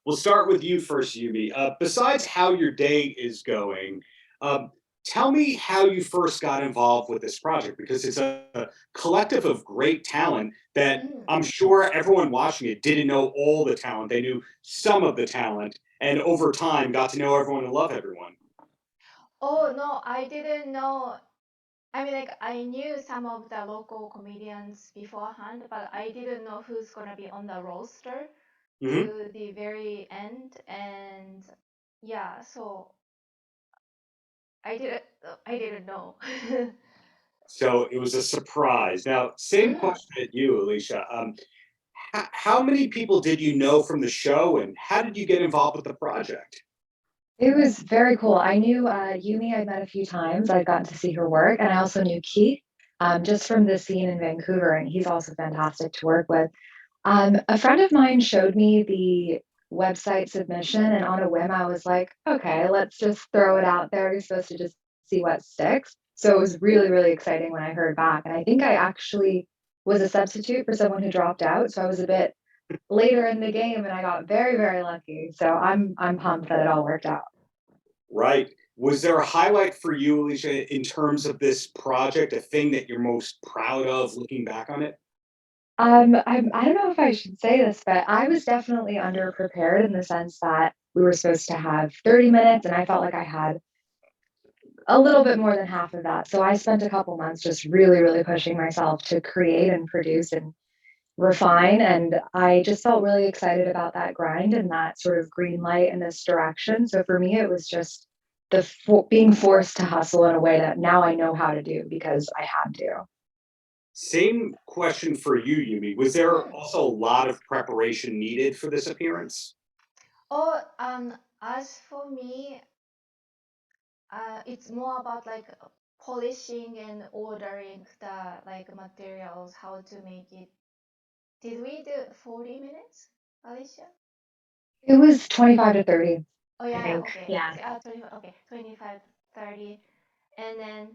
We'll start with you first, Yumi. Besides how your day is going, um, tell me how you first got involved with this project because it's a collective of great talent that Mm. I'm sure everyone watching it didn't know all the talent. They knew some of the talent, and over time got to know everyone and love everyone. Oh no, I didn't know. I mean, like I knew some of the local comedians beforehand, but I didn't know who's gonna be on the roster Mhm. to the very end. And yeah, so I didn't know. So it was a surprise. Now, same Mm. question at you, Alicia. How many people did you know from the show, and how did you get involved with the project? It was very cool. I knew Yumi, I'd met a few times. I'd gotten to see her work, and I also knew Keith just from the scene in Vancouver, and he's also fantastic to work with. A friend of mine showed me the website submission, and on a whim, I was like, okay, let's just throw it out there. You're supposed to just see what sticks. So it was really, really exciting when I heard back. And I think I actually was a substitute for someone who dropped out. So I was a bit later in the game and I got very, very lucky. So I'm pumped that it all worked out. Right. Was there a highlight for you, Alicia, in terms of this project, a thing that you're most proud of looking back on it? I don't know if I should say this, but I was definitely underprepared in the sense that we were supposed to have 30 minutes, and I felt like I had a little bit more than half of that. So I spent a couple months just really, really pushing myself to create and produce and refine. And I just felt really excited about that grind and that sort of green light in this direction. So for me, it was just being forced to hustle in a way that now I know how to do because I had to. Same question for you, Yumi. Was there Mm. also a lot of preparation needed for this appearance? Oh, as for me, it's more about like polishing and ordering the like materials, how to make it. Did we do 40 minutes, Alicia? It was 25 to 30, Oh I yeah, think. okay. Yeah. 25, okay, 25, 30. And then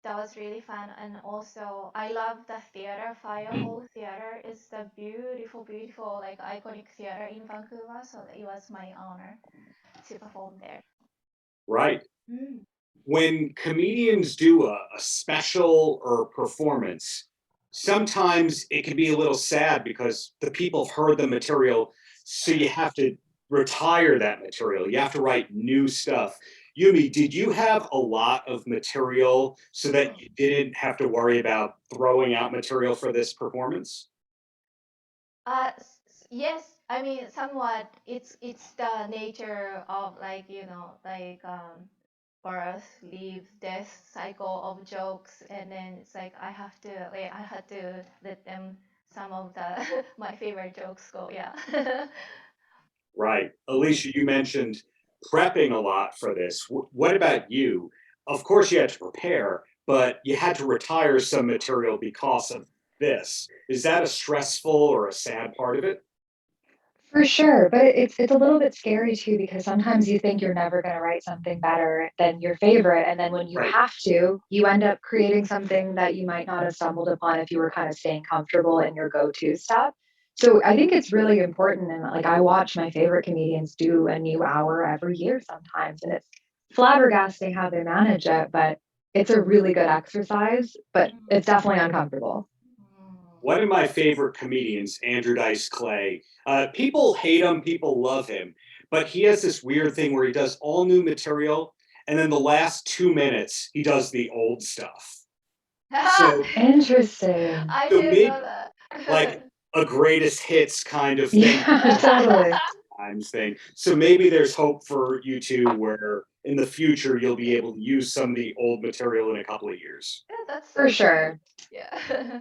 that was really fun. And also, I love the theater. Fire Hall Theater is the beautiful, beautiful, like iconic theater in Vancouver. So it was my honor to perform there. Right. Mm. When comedians do a special or performance, sometimes it can be a little sad because the people have heard the material, so you have to retire that material. You have to write new stuff. Yumi, did you have a lot of material so that Mm. you didn't have to worry about throwing out material for this performance? Yes, I mean somewhat. It's the nature of like like birth, leave, death cycle of jokes, and then it's like I had to let them some of the my favorite jokes go. Yeah. Right. Mm. Alicia, you mentioned prepping a lot for this. What about you? Of course, you had to prepare, but you had to retire some material because of this. Is that a stressful or a sad part of it? For sure, but it's a little bit scary too because sometimes you think you're never going to write something better than your favorite, and then when you Right. have to, you end up creating something that you might not have stumbled upon if you were kind of staying comfortable in your go-to stuff. So I think it's really important, and like I watch my favorite comedians do a new hour every year sometimes, and it's flabbergasting how they manage it, but it's a really good exercise, but Mm. it's definitely uncomfortable. Mm. One of my favorite comedians, Andrew Dice Clay, people hate him, people love him, but he has this weird thing where he does all new material, and then the last 2 minutes, he does the old stuff. So, Interesting. I so didn't maybe know like that. a greatest hits kind of thing Yeah, totally. times thing. So maybe there's hope for you two where in the future you'll be able to use some of the old material in a couple of years. Yeah, that's For so cute. sure. Yeah.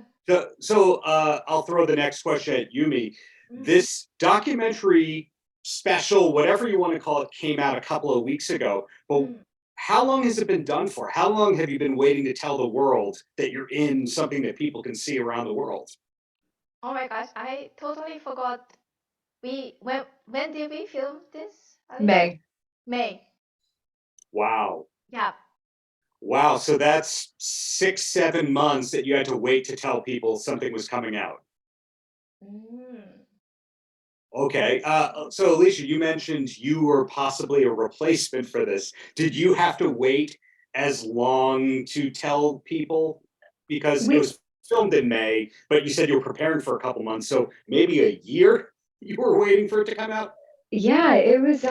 So I'll throw the next question at Yumi. Mm. This documentary special, whatever you want to call it, came out a couple of weeks ago. But Mm. how long has it been done for? How long have you been waiting to tell the world that you're in something that people can see around the world? Oh my gosh, I totally forgot. When did we film this, Alicia? May. May. Wow. Yeah. Wow. So that's 6, 7 months that you had to wait to tell people something was coming out. Mm. Okay. So Alicia, you mentioned you were possibly a replacement for this. Did you have to wait as long to tell people? Because it We was filmed in May, but you said you were preparing for a couple months, so maybe a year you were waiting for it to come out? Yeah, it was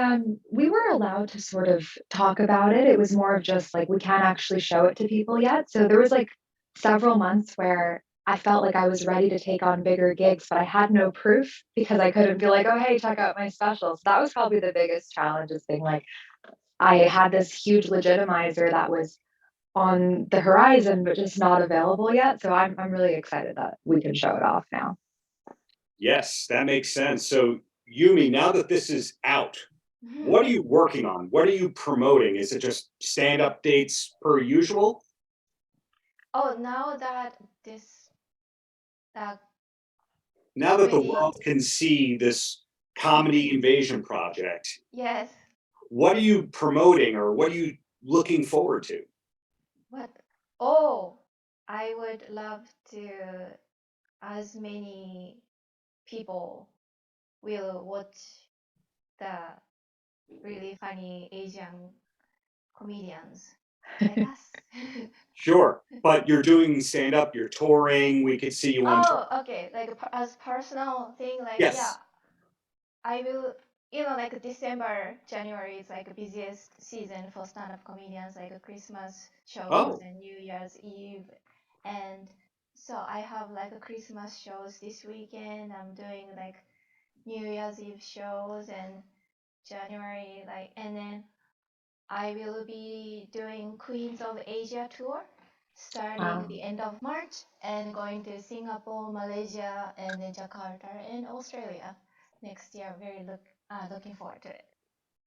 we were allowed to sort of talk about it. It was more of just like we can't actually show it to people yet. So there was like several months where I felt like I was ready to take on bigger gigs, but I had no proof because I couldn't be like, oh hey, check out my specials. That was probably the biggest challenge is being like I had this huge legitimizer that was on the horizon, but just not available yet. So I'm really excited that we can show it off now. Yes, that makes sense. So Yumi, now that this is out, what Mhm. are you working on? What are you promoting? Is it just stand-up dates per usual? Oh, now that this that Now that the comedy, world can see this comedy invasion project, yes, what are you promoting or what are you looking forward to? what? Oh, I would love to as many people will watch the really funny Asian comedians like us. Sure, but you're doing stand up, you're touring, we could see you on tour. Oh, okay. Like as personal thing, like yeah, Yes. I will. Like December, January is like the busiest season for stand-up comedians, like Christmas shows Oh, and New Year's Eve, and so I have like a Christmas shows this weekend. I'm doing like New Year's Eve shows and January, like, and then I will be doing Queens of Asia tour starting Wow. the end of March and going to Singapore, Malaysia, and then Jakarta and Australia next year. Looking forward to it.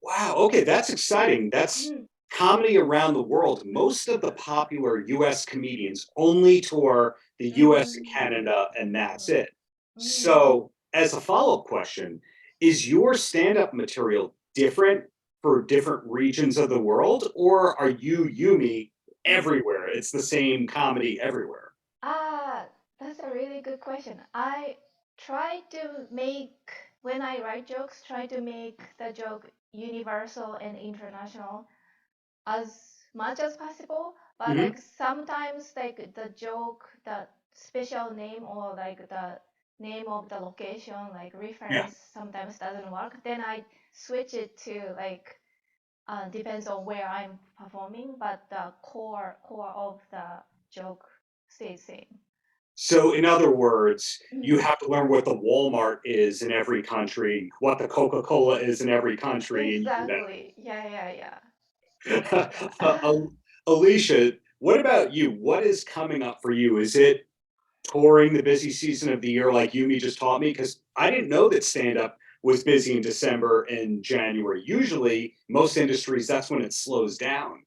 wow. Okay, that's exciting. That's Mhm. comedy around the world. Most of the popular US comedians only tour the US and Mm. Canada, and that's it. Mm. So, as a follow up question, is your stand up material different for different regions of the world, or are you Yumi everywhere? It's the same comedy everywhere. Ah, that's a really good question. I try to make, when I write jokes, try to make the joke universal and international as much as possible. But Hmm. like sometimes like the joke, the special name or like the name of the location, like Yeah. reference sometimes doesn't work. Then I switch it to like depends on where I'm performing, but the core of the joke stays same. So, in other words, you Mm. have to learn what the Walmart is in every country, what the Coca Cola is in every country, and you do Exactly. Yeah, yeah, yeah. that. Yeah. Alicia, what about you? What is coming up for you? Is it touring the busy season of the year like Yumi just taught me? Because I didn't know that stand up was busy in December and January. Usually, most industries, that's when it slows down.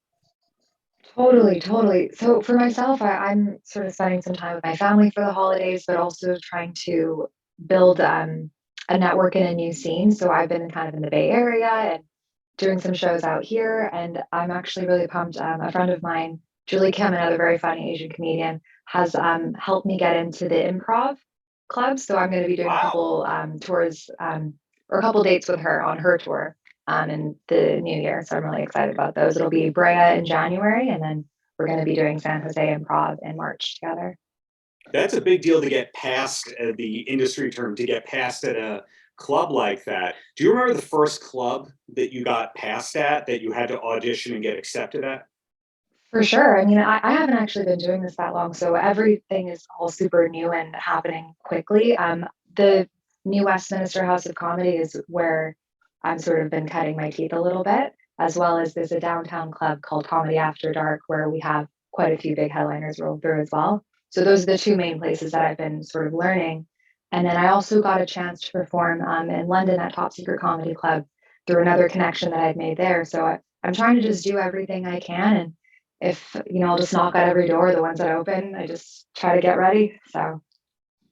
Totally, totally. So for myself, I'm sort of spending some time with my family for the holidays, but also trying to build a network in a new scene. So I've been kind of in the Bay Area and doing some shows out here, and I'm actually really pumped. A friend of mine, Julie Kim, another very funny Asian comedian, has helped me get into the improv club. So I'm going to be doing a Wow. couple tours or a couple dates with her on her tour in the new year. So I'm really excited about those. It'll be Brea in January, and then we're going to be doing San Jose Improv in March together. That's a big deal to get past the industry term, to get past at a club like that. Do you remember the first club that you got passed at, that you had to audition and get accepted at? For sure. I mean, I haven't actually been doing this that long, so everything is all super new and happening quickly. The new Westminster House of Comedy is where I've sort of been cutting my teeth a little bit, as well as there's a downtown club called Comedy After Dark where we have quite a few big headliners roll through as well. So those are the two main places that I've been sort of learning. And then I also got a chance to perform in London at Top Secret Comedy Club through another connection that I'd made there. So I'm trying to just do everything I can, and if I'll just knock at every door, the ones that open, I just try to get ready. So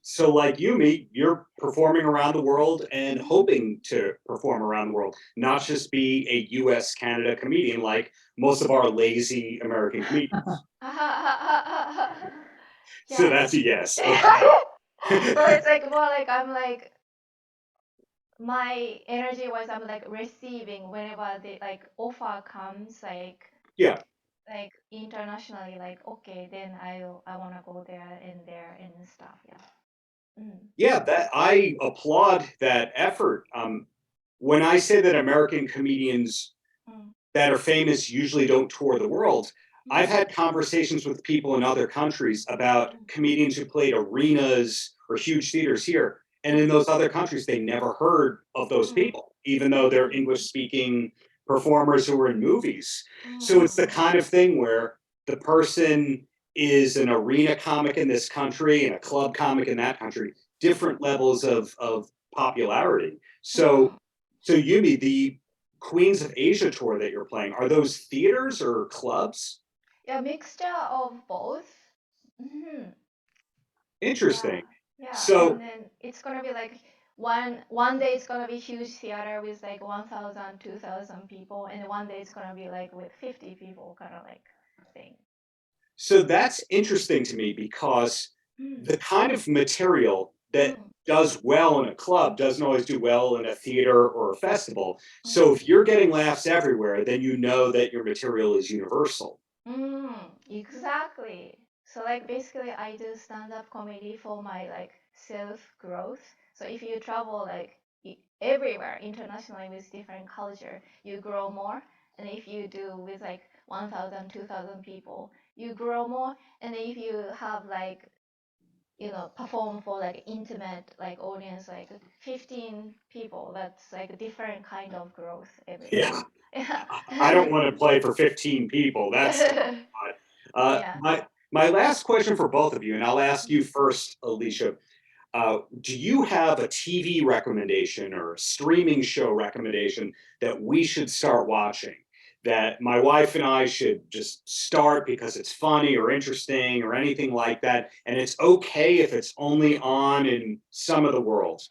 So, like Yumi, you're performing around the world and Mhm. hoping to perform around the world, not just be a US Canada comedian like most of our lazy American comedians. So Yes. that's a yes. Okay. Well, it's like more like I'm like my energy was I'm like receiving whenever the like offer comes Yeah. like internationally, like okay, then I want to go there and stuff. Yeah. Yeah, that I applaud that effort. When I say that American comedians that are famous usually don't tour the world, I've had conversations with people in other countries about comedians who played arenas or huge theaters here. And in those other countries, they never heard of those people, even though they're English speaking performers who were in movies. So it's the kind of thing where the person is an arena comic in this country and a club comic in that country, different levels of popularity. So Yumi, the Queens of Asia tour that you're playing, are those theaters or clubs? Yeah, mixture of both. Hmm. Interesting. Yeah, So and then it's gonna be like one day it's gonna be huge theater with like 1,000, 2,000 people, and one day it's gonna be like with 50 people, kind of like thing. so that's interesting to me because the kind of material that does well in a club doesn't always do well in a theater or a festival. So if you're getting laughs everywhere, then you know that your material is universal. Exactly. So like basically I do stand-up comedy for my like self-growth. So if you travel like everywhere internationally with different culture, you grow more. And if you do with like 1,000, 2,000 people, you grow more. And if you have like perform for like intimate like audience like 15 people, that's like a different kind of growth everywhere. Yeah, Yeah. I don't want to play for 15 people. That's Yeah. my last question for both of you, and I'll ask you first, Alicia. Do you have a TV recommendation or a streaming show recommendation that we should start watching? That my wife and I should just start because it's funny or interesting or anything like that. And it's okay if it's only on in some of the world.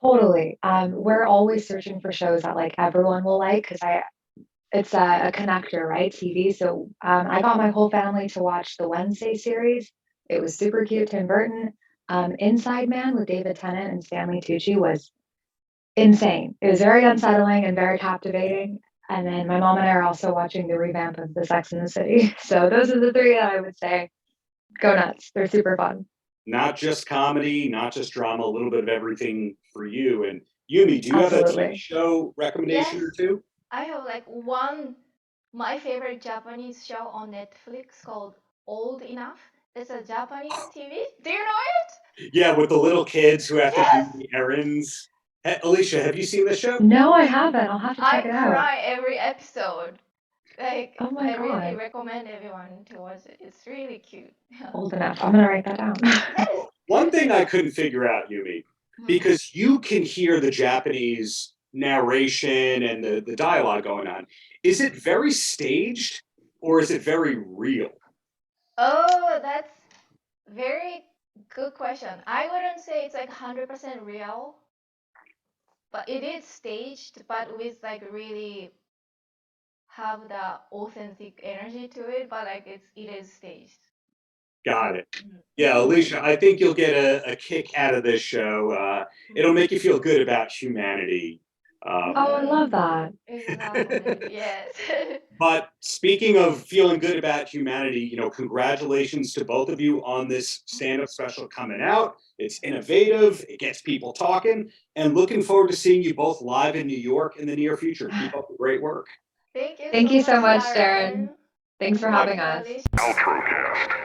Totally. We're always searching for shows that like everyone will like because it's a connector, right? TV. So I got my whole family to watch the Wednesday series. It was super cute. Tim Burton. Inside Man with David Tennant and Stanley Tucci was insane. It was very unsettling and very captivating. And then my mom and I are also watching the revamp of the Sex and the City. So those are the three that I would say go nuts. They're super fun. Not just comedy, not just drama, a little bit of everything for you. And Yumi, do you have a TV Absolutely. show recommendation or two? I have like my favorite Japanese show on Netflix called Old Enough. It's a Japanese TV. Do you know it? Yeah, with the little kids who have to Yes. do the errands. Alicia, have you seen this show? No, I haven't. I'll have to check I it out. cry every episode. Like Oh my I really God. recommend everyone to watch it. It's really cute. Old enough. I'm gonna write that down. Yes. One thing I couldn't figure out, Yumi, because you can hear the Japanese narration and the dialogue going on. Is it very staged or is it very real? Oh, that's very good question. I wouldn't say it's like 100% real, but it is staged, but with like really have the authentic energy to it, but like it is staged. Got it. Yeah, Alicia, I think you'll get a kick out of this show. It'll make you feel good about humanity. Oh, I love that. Exactly. Yes. But speaking of feeling good about humanity, congratulations to both of you on this stand-up special coming out. It's innovative, it gets people talking, and looking forward to seeing you both live in New York in the near future. Keep up the great work. Thank you Thank you so much, Darren. Darren. Thanks for having us. Alicia. Paltrocast.